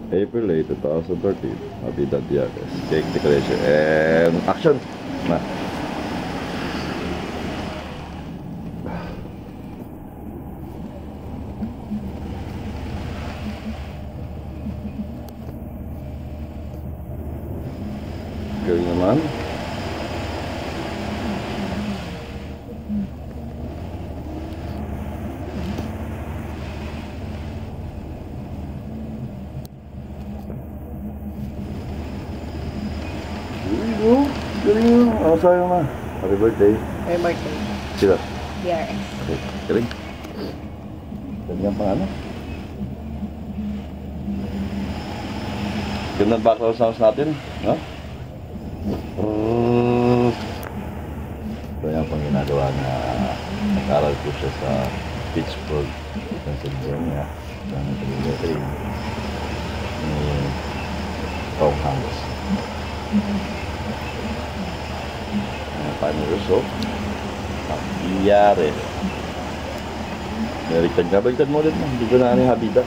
April 8, 2013. Natividad Diares. Cake decoration and action! Na. Galing naman. Galing. Ang sayang na. Happy birthday. Happy birthday. Sila. DRS. Okay. Galing. Galing ang pang ano. Ganda ang background sounds natin. No? Ito yung pang ginagawa na nag-aral ko siya sa Pittsburgh, Pennsylvania. Sa nag-military ni Tom Hanks. 5 years old. Iyari. Baliktad mo ulit mo. Hindi ko na ano yung habida.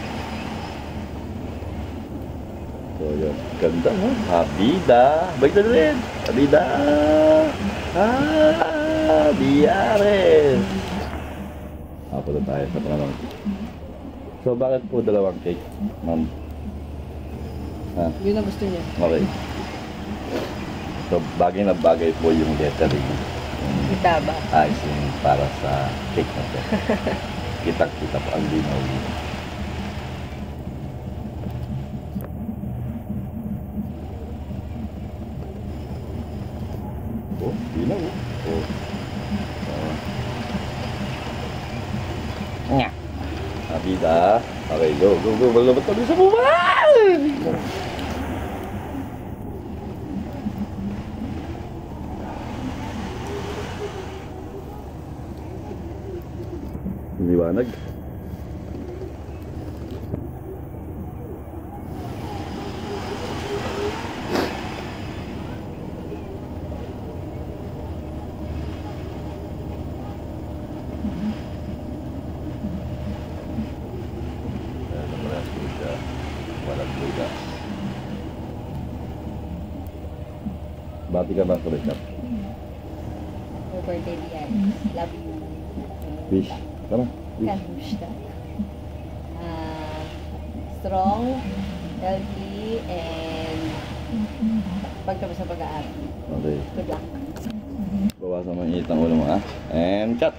So yun. Ganda no? Habida. Baliktad ulit. Habida. Iyari. Ako na tayo sa pangalawang cake. So bakit po dalawang cake, ma'am? Yun ang gusto niya. Okay. So, bagay na bagay po yung lettering. Itaba. Icing para sa cake natin. Kitang-kita po ang linaw. Oh, linaw. Oh. Nga. Habida. Okay, go. Balabat kami sa buwan! Liwanag. Walang bugas. Bati ka ba sa Richard? Happy birthday, DRS. Love you. Fish. Tama. Kamusta? Strong, healthy, and pagtapos sa pag-aaral. Okay. Good luck. Bawasan mo yung init ng ulo mo, ha? And cut!